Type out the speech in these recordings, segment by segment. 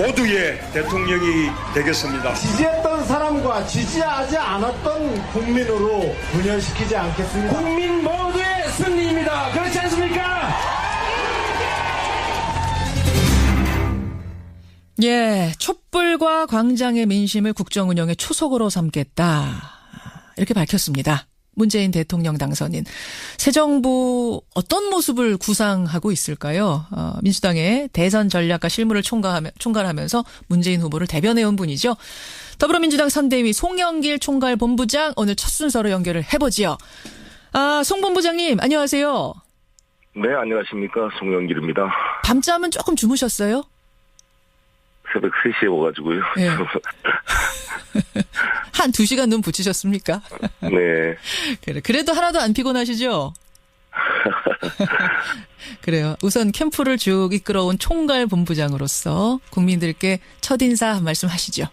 모두의 대통령이 되겠습니다. 지지했던 사람과 지지하지 않았던 국민으로 분열시키지 않겠습니다. 국민 모두의 승리입니다. 그렇지 않습니까? 예, 촛불과 광장의 민심을 국정 운영의 초석으로 삼겠다. 이렇게 밝혔습니다. 문재인 대통령 당선인. 새 정부 어떤 모습을 구상하고 있을까요? 민주당의 대선 전략과 실무를 총괄하면서 문재인 후보를 대변해온 분이죠. 더불어민주당 선대위 송영길 총괄본부장 오늘 첫 순서로 연결을 해보지요. 송 본부장님 안녕하세요. 네, 안녕하십니까. 송영길입니다. 밤잠은 조금 주무셨어요? 새벽 3시에 와가지고요. 예. 한 2시간 눈 붙이셨습니까? 네. 그래도 하나도 안 피곤하시죠? 그래요. 우선 캠프를 쭉 이끌어온 총괄 본부장으로서 국민들께 첫인사 한 말씀 하시죠.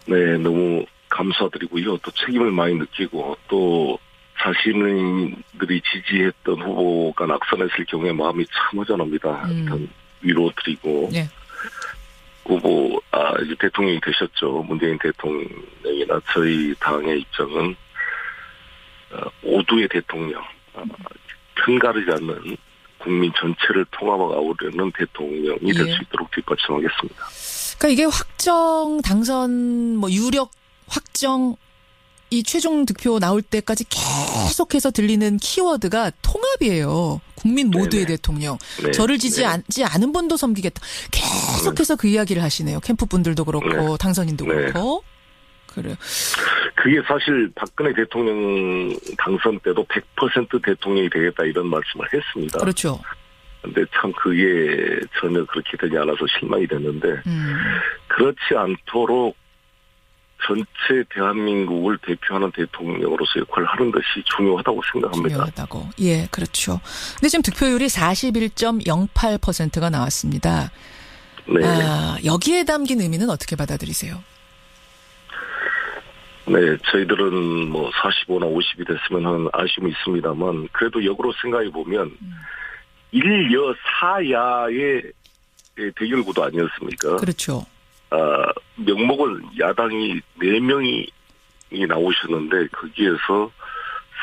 네, 너무 감사드리고요. 또 책임을 많이 느끼고 또 자신들이 지지했던 후보가 낙선했을 경우에 마음이 참 허전합니다. 일단 위로드리고. 예. 후보, 이제 대통령이 되셨죠. 문재인 대통령이나 저희 당의 입장은, 모두의 대통령, 편가르지 않는 국민 전체를 통합하고 아우르는 대통령이 될 수 있도록 뒷받침하겠습니다. 그러니까 이게 확정, 당선, 유력 확정, 이 최종 득표 나올 때까지 계속해서 들리는 키워드가 통합이에요. 국민 모두의 네네. 대통령. 네. 저를 지지하지 않은 분도 섬기겠다. 계속해서 그 이야기를 하시네요. 캠프 분들도 그렇고 네. 당선인도 네. 그렇고. 그래요. 그게 사실 박근혜 대통령 당선 때도 100% 대통령이 되겠다 이런 말씀을 했습니다. 그렇죠. 근데 참 그게 전혀 그렇게 되지 않아서 실망이 됐는데 그렇지 않도록 전체 대한민국을 대표하는 대통령으로서 역할을 하는 것이 중요하다고 생각합니다. 중요하다고. 예, 그렇죠. 근데 지금 득표율이 41.08%가 나왔습니다. 네. 여기에 담긴 의미는 어떻게 받아들이세요? 네, 저희들은 45나 50이 됐으면 하는 아쉬움이 있습니다만 그래도 역으로 생각해 보면 일여 사야의 대결 구도 아니었습니까? 그렇죠. 명목을 야당이 4명이 나오셨는데 거기에서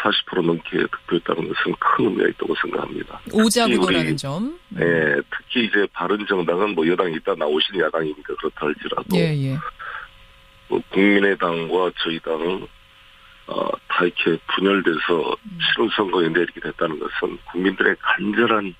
40% 넘게 득표했다는 것은 큰 의미가 있다고 생각합니다. 오자구도라는 점. 네, 특히 이제 바른정당은 여당이 일단 나오신 야당이니까 그렇다 할지라도 예. 국민의당과 저희 당은 다 이렇게 분열돼서 치른 선거에 내리게 됐다는 것은 국민들의 간절한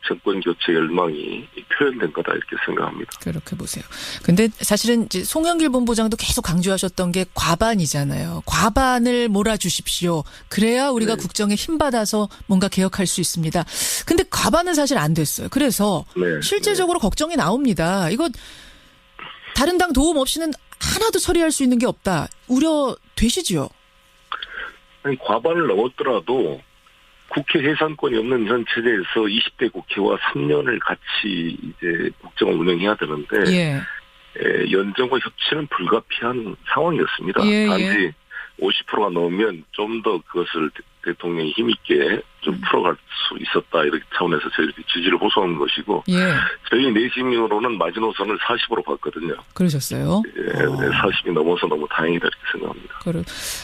정권 교체 열망이 표현된 거다 이렇게 생각합니다. 그렇게 보세요. 근데 사실은 이제 송영길 본부장도 계속 강조하셨던 게 과반이잖아요. 과반을 몰아주십시오. 그래야 우리가 네. 국정에 힘받아서 뭔가 개혁할 수 있습니다. 근데 과반은 사실 안 됐어요. 그래서 네. 실제적으로 걱정이 나옵니다. 이거 다른 당 도움 없이는 하나도 처리할 수 있는 게 없다. 우려되시죠? 아니, 과반을 넘었더라도 국회 해산권이 없는 현 체제에서 20대 국회와 3년을 같이 이제 국정을 운영해야 되는데 연정과 협치는 불가피한 상황이었습니다. 단지 50%가 넘으면 좀 더 그것을 대통령이 힘있게 좀 풀어갈 수 있었다 이렇게 차원에서 저희 지지를 호소한 것이고 저희 내심으로는 마지노선을 40으로 봤거든요. 그러셨어요? 40이 넘어서 너무 다행이다 이렇게 생각합니다.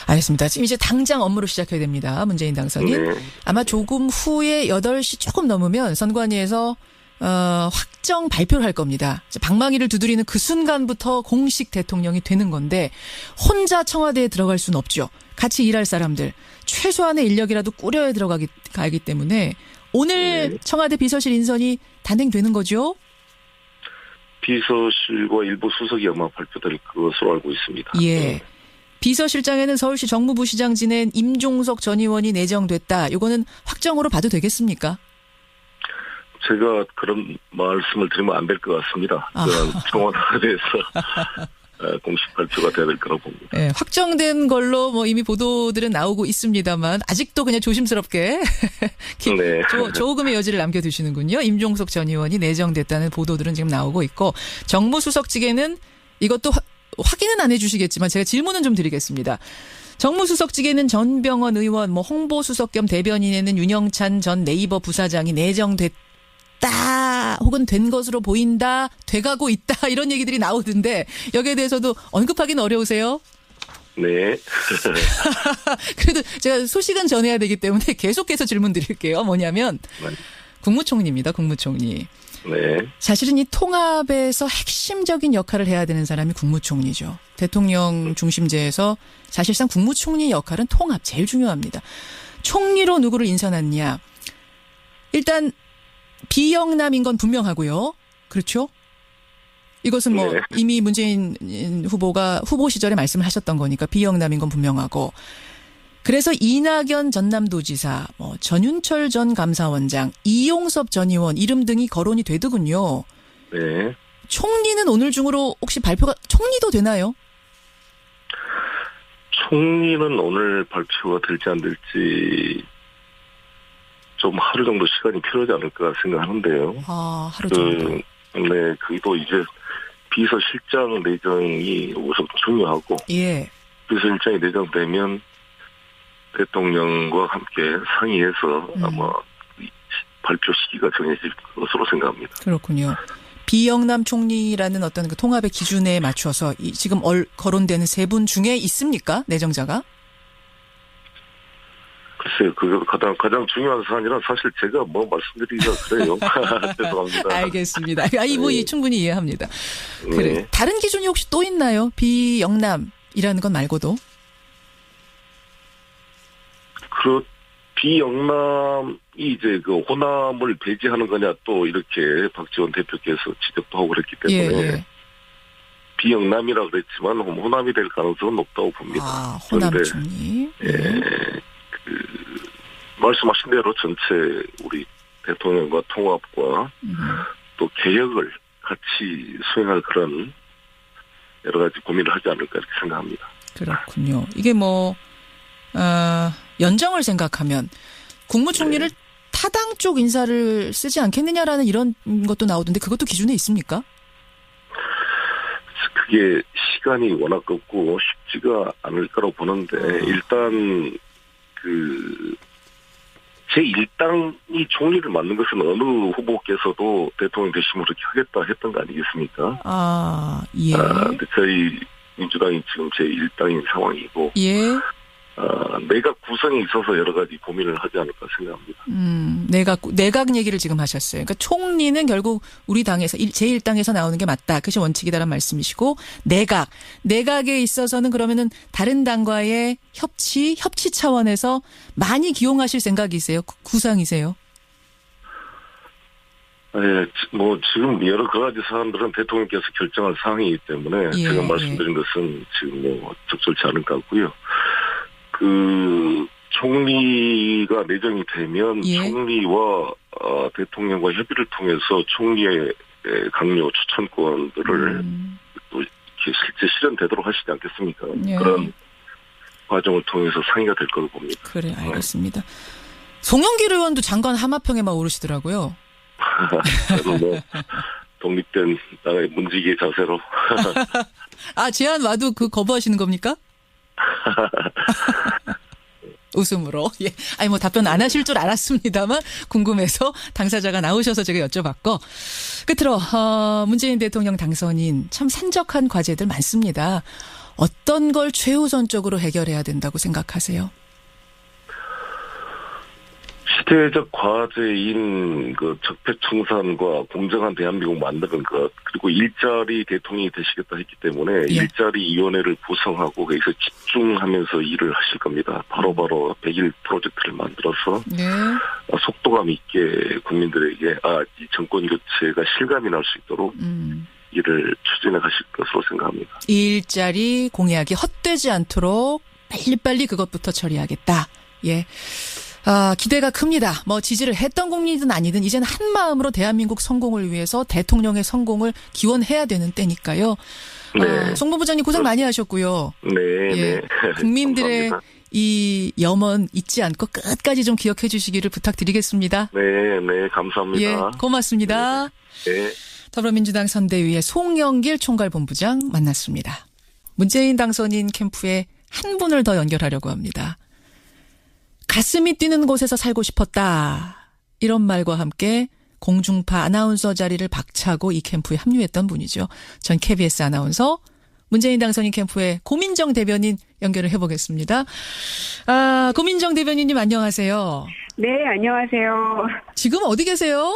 알겠습니다. 지금 이제 당장 업무를 시작해야 됩니다. 문재인 당선인. 네. 아마 조금 후에 8시 조금 넘으면 선관위에서 확정 발표를 할 겁니다. 방망이를 두드리는 그 순간부터 공식 대통령이 되는 건데 혼자 청와대에 들어갈 수는 없죠. 같이 일할 사람들 최소한의 인력이라도 꾸려야 가기 때문에 오늘 청와대 비서실 인선이 단행되는 거죠? 비서실과 일부 수석이 아마 발표될 것으로 알고 있습니다. 예. 비서실장에는 서울시 정무부시장 지낸 임종석 전 의원이 내정됐다. 이거는 확정으로 봐도 되겠습니까? 제가 그런 말씀을 드리면 안 될 것 같습니다. 청와대에서 공식 발표가 돼야 될 거라고 봅니다. 네, 확정된 걸로 이미 보도들은 나오고 있습니다만 아직도 그냥 조심스럽게 조금의 여지를 남겨두시는군요. 임종석 전 의원이 내정됐다는 보도들은 지금 나오고 있고 정무수석직에는 이것도 확인은 안 해주시겠지만 제가 질문은 좀 드리겠습니다. 정무수석직에는 전병헌 의원, 홍보수석 겸 대변인에는 윤영찬 전 네이버 부사장이 내정됐다. 됐다 혹은 된 것으로 보인다, 돼가고 있다 이런 얘기들이 나오던데 여기에 대해서도 언급하기는 어려우세요? 네. 그래도 제가 소식은 전해야 되기 때문에 계속해서 질문 드릴게요. 뭐냐면 국무총리입니다. 국무총리. 네. 사실은 이 통합에서 핵심적인 역할을 해야 되는 사람이 국무총리죠. 대통령 중심제에서 사실상 국무총리 역할은 통합 제일 중요합니다. 총리로 누구를 인선했냐. 일단 비영남인 건 분명하고요. 그렇죠? 이것은 뭐 네. 이미 문재인 후보가 후보 시절에 말씀을 하셨던 거니까 비영남인 건 분명하고. 그래서 이낙연 전남도지사, 뭐 전윤철 전 감사원장, 이용섭 전 의원 이름 등이 거론이 되더군요. 네. 총리는 오늘 중으로 혹시 발표가 총리도 되나요? 총리는 오늘 발표가 될지 안 될지 좀 하루 정도 시간이 필요하지 않을까 생각하는데요. 아, 하루 정도. 네, 그도 이제 비서실장 내정이 우선 중요하고. 예. 비서실장이 내정되면 대통령과 함께 상의해서 아마 발표 시기가 정해질 것으로 생각합니다. 그렇군요. 비영남 총리라는 어떤 그 통합의 기준에 맞춰서 지금 거론되는 세 분 중에 있습니까? 내정자가? 글쎄요, 그거 가장 중요한 사안이라 사실 제가 뭐 말씀드리기가 그래요. 죄송합니다. 알겠습니다. 뭐 충분히 이해합니다. 네. 그래. 다른 기준이 혹시 또 있나요? 비영남이라는 건 말고도? 비영남이 이제 그 호남을 배제하는 거냐 또 이렇게 박지원 대표께서 지적도 하고 그랬기 때문에 예. 비영남이라 그랬지만 호남이 될 가능성은 높다고 봅니다. 아, 호남 총리. 말씀하신 대로 전체 우리 대통령과 통합과 또 개혁을 같이 수행할 그런 여러 가지 고민을 하지 않을까 이렇게 생각합니다. 그렇군요. 이게 연정을 생각하면 국무총리를 타당 쪽 인사를 쓰지 않겠느냐라는 이런 것도 나오던데 그것도 기준에 있습니까? 그게 시간이 워낙 없고 쉽지가 않을 거라고 보는데 일단 제1당이 총리를 맡는 것은 어느 후보께서도 대통령 되시면 그렇게 하겠다 했던 거 아니겠습니까? 아, 예. 근데 저희 민주당이 지금 제1당인 상황이고 예. 내각 구성에 있어서 여러 가지 고민을 하지 않을까 생각합니다. 내각 얘기를 지금 하셨어요. 그러니까 총리는 결국 우리 당에서 제1당에서 나오는 게 맞다. 그것이 원칙이다라는 말씀이시고 내각에 있어서는 그러면은 다른 당과의 협치 차원에서 많이 기용하실 생각이세요? 구상이세요? 네, 뭐 지금 여러 가지 사안들은 대통령께서 결정할 사항이기 때문에 제가 말씀드린 것은 지금 적절치 않은 것 같고요. 총리가 내정이 되면 총리와 대통령과 협의를 통해서 총리의 강요 추천권들을 또 이렇게 실제 실현되도록 하시지 않겠습니까? 그런 과정을 통해서 상의가 될 거로 봅니다. 그래, 알겠습니다. 송영길 의원도 장관 하마평에만 오르시더라고요. 저는 독립된 나라의 문지기의 자세로. 제안 와도 거부하시는 겁니까? 웃음으로. 예. 답변 안 하실 줄 알았습니다만 궁금해서 당사자가 나오셔서 제가 여쭤봤고 끝으로 문재인 대통령 당선인 참 산적한 과제들 많습니다. 어떤 걸 최우선적으로 해결해야 된다고 생각하세요? 시대적 과제인 적폐청산과 공정한 대한민국 만드는 것, 그리고 일자리 대통령이 되시겠다 했기 때문에 일자리 위원회를 구성하고 거기서 집중하면서 일을 하실 겁니다. 바로바로 100일 프로젝트를 만들어서 속도감 있게 국민들에게 이 정권 교체가 실감이 날 수 있도록 일을 추진해 가실 것으로 생각합니다. 일자리 공약이 헛되지 않도록 빨리빨리 그것부터 처리하겠다. 예. 기대가 큽니다. 지지를 했던 국민이든 아니든 이제는 한 마음으로 대한민국 성공을 위해서 대통령의 성공을 기원해야 되는 때니까요. 송 본부장님 고생 많이 하셨고요. 네. 국민들의 감사합니다. 이 염원 잊지 않고 끝까지 좀 기억해 주시기를 부탁드리겠습니다. 네, 감사합니다. 예, 고맙습니다. 네. 더불어민주당 선대위의 송영길 총괄본부장 만났습니다. 문재인 당선인 캠프에 한 분을 더 연결하려고 합니다. 가슴이 뛰는 곳에서 살고 싶었다. 이런 말과 함께 공중파 아나운서 자리를 박차고 이 캠프에 합류했던 분이죠. 전 KBS 아나운서 문재인 당선인 캠프의 고민정 대변인 연결을 해보겠습니다. 고민정 대변인님 안녕하세요. 네, 안녕하세요. 지금 어디 계세요?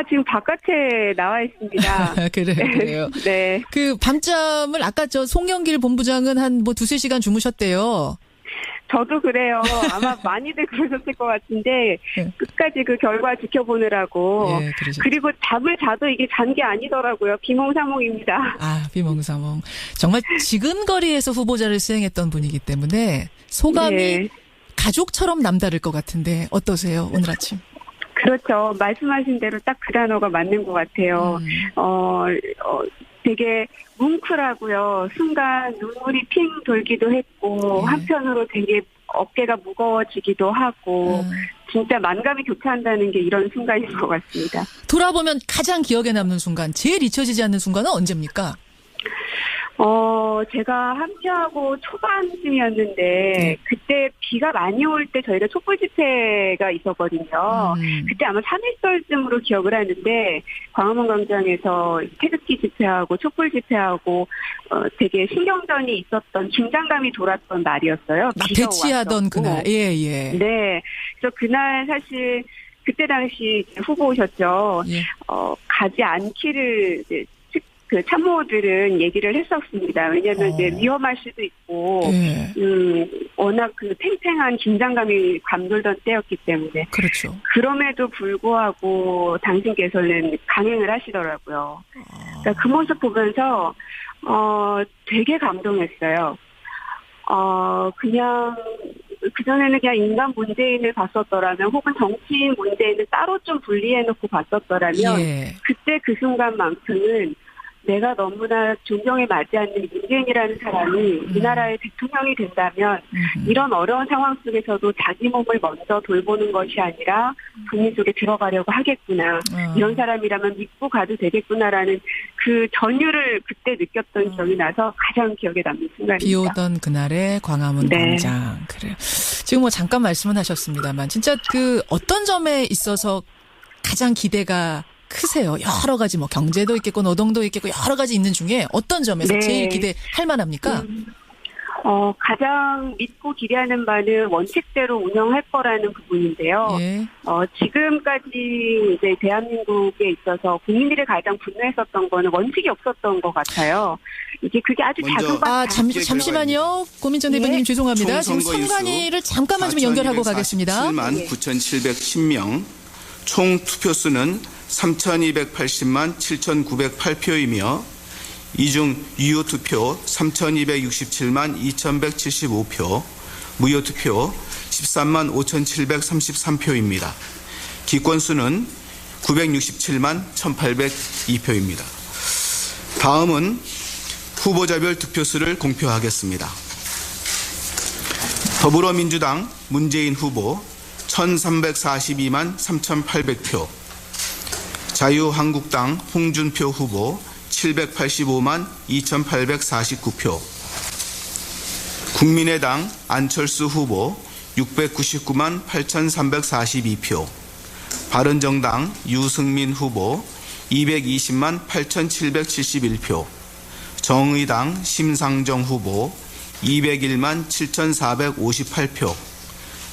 지금 바깥에 나와 있습니다. 그래요. 네. 그 밤잠을 아까 송영길 본부장은 한 두세 시간 주무셨대요. 저도 그래요. 아마 많이들 그러셨을 것 같은데 네. 끝까지 그 결과 지켜보느라고. 예, 그러셨죠. 그리고 잠을 자도 이게 잔 게 아니더라고요. 비몽사몽입니다. 비몽사몽. 정말 지근거리에서 후보자를 수행했던 분이기 때문에 소감이 네. 가족처럼 남다를 것 같은데 어떠세요? 오늘 아침. 그렇죠. 말씀하신 대로 딱 그 단어가 맞는 것 같아요. 되게 뭉클하고요. 순간 눈물이 핑 돌기도 했고 한편으로 되게 어깨가 무거워지기도 하고 진짜 만감이 교차한다는 게 이런 순간인 것 같습니다. 돌아보면 가장 기억에 남는 순간, 제일 잊혀지지 않는 순간은 언제입니까? 제가 합류하고 초반쯤이었는데 그때 비가 많이 올 때 저희가 촛불 집회가 있었거든요. 그때 아마 3일절쯤으로 기억을 하는데 광화문 광장에서 태극기 집회하고 촛불 집회하고 되게 신경전이 있었던 긴장감이 돌았던 날이었어요. 막 대치하던 그날. 예. 네. 그래서 그날 사실 그때 당시 후보셨죠. 예. 가지 않기를 이제 그 참모들은 얘기를 했었습니다. 왜냐하면 이제 위험할 수도 있고, 워낙 그 팽팽한 긴장감이 감돌던 때였기 때문에. 그렇죠. 그럼에도 불구하고 당신께서는 강행을 하시더라고요. 그러니까 그 모습 보면서 되게 감동했어요. 그냥 그전에는 그냥 인간 문재인을 봤었더라면 혹은 정치인 문재인을 따로 좀 분리해놓고 봤었더라면 그때 그 순간만큼은 내가 너무나 존경에 맞지 않는 문재인이라는 사람이 이 나라의 대통령이 된다면 이런 어려운 상황 속에서도 자기 몸을 먼저 돌보는 것이 아니라 국민 속에 들어가려고 하겠구나. 이런 사람이라면 믿고 가도 되겠구나라는 그 전율을 그때 느꼈던 기억이 나서 가장 기억에 남는 순간입니다. 비 오던 그날의 광화문 광장. 그래요. 지금 잠깐 말씀은 하셨습니다만 진짜 그 어떤 점에 있어서 가장 기대가 크세요? 여러 가지 경제도 있겠고 노동도 있겠고 여러 가지 있는 중에 어떤 점에서 제일 기대할 만합니까? 가장 믿고 기대하는 바는 원칙대로 운영할 거라는 부분인데요. 지금까지 이제 대한민국에 있어서 국민들이 가장 분노했었던 거는 원칙이 없었던 것 같아요. 이게 그게 아주 작은 잠시만요. 고민정 대변인 죄송합니다. 지금 선관위를 잠깐만 좀 연결하고 가겠습니다. 7만 9,710명, 총 투표수는 3,280만 7,908표이며 이중 유효투표 3,267만 2,175표, 무효투표 13만 5,733표입니다. 기권수는 967만 1,802표입니다. 다음은 후보자별 득표수를 공표하겠습니다. 더불어민주당 문재인 후보 1,342만 3,800표, 자유한국당 홍준표 후보 785만 2,849표, 국민의당 안철수 후보 699만 8,342표, 바른정당 유승민 후보 220만 8,771표, 정의당 심상정 후보 201만 7,458표,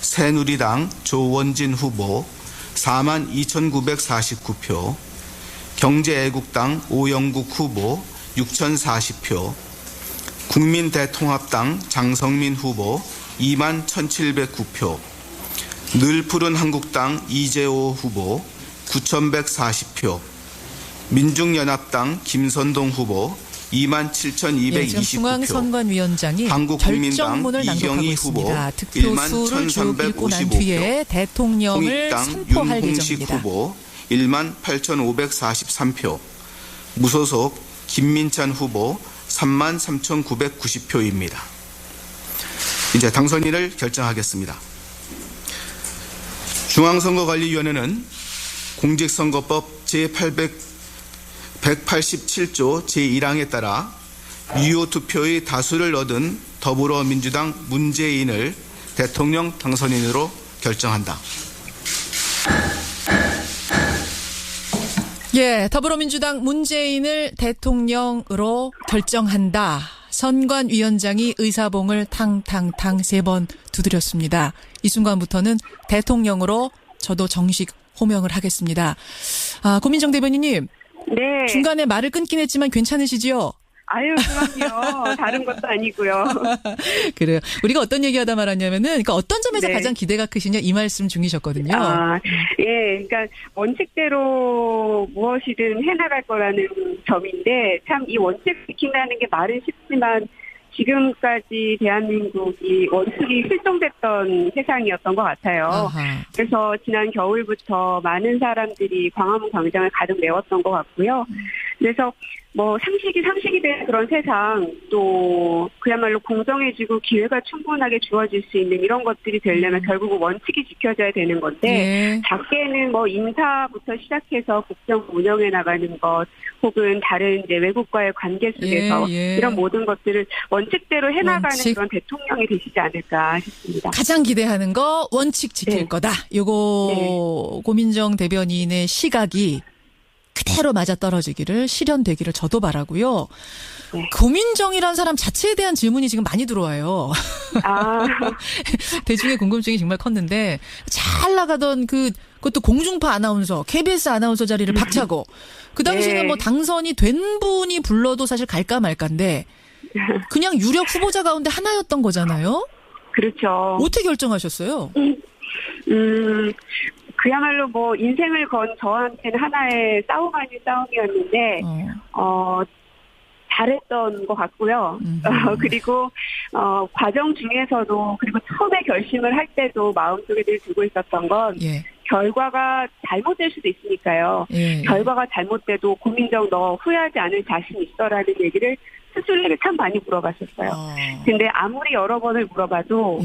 새누리당 조원진 후보 4만 2,949표, 경제애국당 오영국 후보 6,040표, 국민대통합당 장성민 후보 2만 1,709표, 늘푸른 한국당 이재호 후보 9,140표, 민중연합당 김선동 후보 2만 7,229표, 지금 중앙선관위원장이 한국국민당 결정문을 낭독하고 이경희 후보 있습니다. 득표수를 쭉 읽고 난 뒤에 대통령을 선포할 윤홍식 예정입니다. 후보 1만 8,543표, 무소속 김민찬 후보 3만 3,990표입니다. 이제 당선인을 결정하겠습니다. 중앙선거관리위원회는 공직선거법 제187조 제1항에 따라 유효투표의 다수를 얻은 더불어민주당 문재인을 대통령 당선인으로 결정한다. 예, 더불어민주당 문재인을 대통령으로 결정한다. 선관위원장이 의사봉을 탕탕탕 3번 두드렸습니다. 이 순간부터는 대통령으로 저도 정식 호명을 하겠습니다. 고민정 대변인님. 네. 중간에 말을 끊긴 했지만 괜찮으시지요? 아유, 그럼요. 다른 것도 아니고요. 그래요. 우리가 어떤 얘기하다 말았냐면은, 그러니까 어떤 점에서 네. 가장 기대가 크시냐 이 말씀 중이셨거든요. 예, 그러니까 원칙대로 무엇이든 해나갈 거라는 점인데 참 이 원칙 지킨다는 게 말은 쉽지만 지금까지 대한민국이 원칙이 실종됐던 세상이었던 것 같아요. 아하. 그래서 지난 겨울부터 많은 사람들이 광화문 광장을 가득 메웠던 것 같고요. 그래서 상식이 된 그런 세상, 또 그야말로 공정해지고 기회가 충분하게 주어질 수 있는 이런 것들이 되려면 결국은 원칙이 지켜져야 되는 건데 예. 작게는 인사부터 시작해서 국정 운영해 나가는 것 혹은 다른 이제 외국과의 관계 속에서 이런 모든 것들을 원칙대로 해나가는 그런 대통령이 되시지 않을까 싶습니다. 가장 기대하는 거 원칙 지킬 거다. 요거 고민정 대변인의 시각이 그대로 맞아떨어지기를 실현되기를 저도 바라고요. 네. 고민정이란 사람 자체에 대한 질문이 지금 많이 들어와요. 대중의 궁금증이 정말 컸는데 잘 나가던 그것도 공중파 아나운서, KBS 아나운서 자리를 박차고 그 당시에는 당선이 된 분이 불러도 사실 갈까 말까인데 그냥 유력 후보자 가운데 하나였던 거잖아요. 그렇죠. 어떻게 결정하셨어요? 그야말로 인생을 건 저한테는 하나의 싸움 아닌 싸움이었는데, 잘했던 것 같고요. 그리고, 과정 중에서도, 그리고 처음에 결심을 할 때도 마음속에 늘 두고 있었던 건, 결과가 잘못될 수도 있으니까요. 결과가 잘못돼도 고민정 너 후회하지 않을 자신 있어라는 얘기를 스스로에게 참 많이 물어봤었어요. 근데 아무리 여러 번을 물어봐도,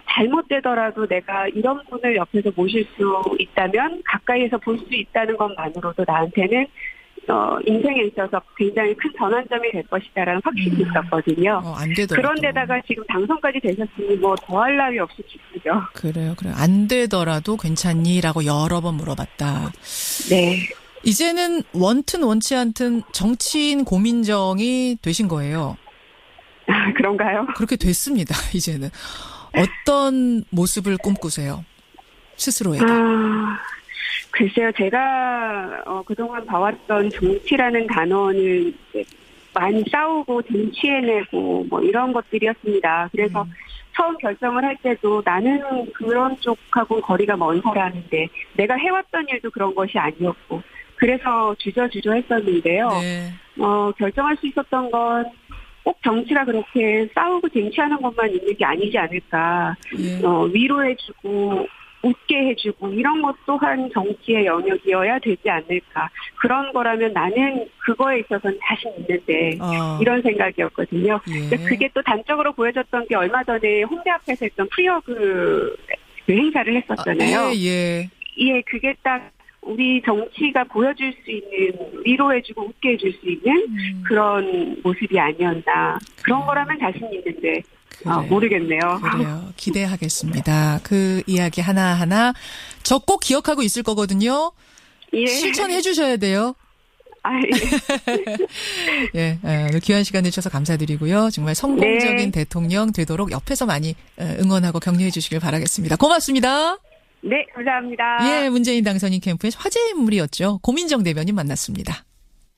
잘못되더라도 내가 이런 분을 옆에서 모실 수 있다면 가까이에서 볼 수 있다는 것만으로도 나한테는 인생에 있어서 굉장히 큰 전환점이 될 것이다라는 확신이 있었거든요. 안 되더라도. 그런데다가 지금 당선까지 되셨으니 더할 나위 없이 기쁘죠. 그래요. 안 되더라도 괜찮니?라고 여러 번 물어봤다. 네. 이제는 원튼 원치 않든 정치인 고민정이 되신 거예요. 그런가요? 그렇게 됐습니다. 이제는. 어떤 모습을 꿈꾸세요? 스스로에게. 글쎄요. 제가 그동안 봐왔던 정치라는 단어는 이제 많이 싸우고 쟁취해내고 이런 것들이었습니다. 그래서 처음 결정을 할 때도 나는 그런 쪽하고 거리가 먼 사람인데 내가 해왔던 일도 그런 것이 아니었고 그래서 주저주저 했었는데요. 네. 결정할 수 있었던 건 꼭 정치가 그렇게 싸우고 쟁취하는 것만 있는 게 아니지 않을까. 위로해주고 웃게 해주고 이런 것 또한 정치의 영역이어야 되지 않을까. 그런 거라면 나는 그거에 있어서는 자신 있는데 이런 생각이었거든요. 그게 또 단적으로 보여졌던 게 얼마 전에 홍대 앞에서 했던 프리어그 행사를 했었잖아요. 그게 딱 우리 정치가 보여줄 수 있는 위로해주고 웃게 해줄 수 있는 그런 모습이 아니었나. 그런 거라면 자신 있는데 모르겠네요. 그래요. 기대하겠습니다. 그 이야기 하나하나 저 꼭 기억하고 있을 거거든요. 실천해 주셔야 돼요. 오늘 귀한 시간 내주셔서 감사드리고요. 정말 성공적인 대통령 되도록 옆에서 많이 응원하고 격려해 주시길 바라겠습니다. 고맙습니다. 네, 감사합니다. 문재인 당선인 캠프의 화제의 인물이었죠. 고민정 대변인 만났습니다.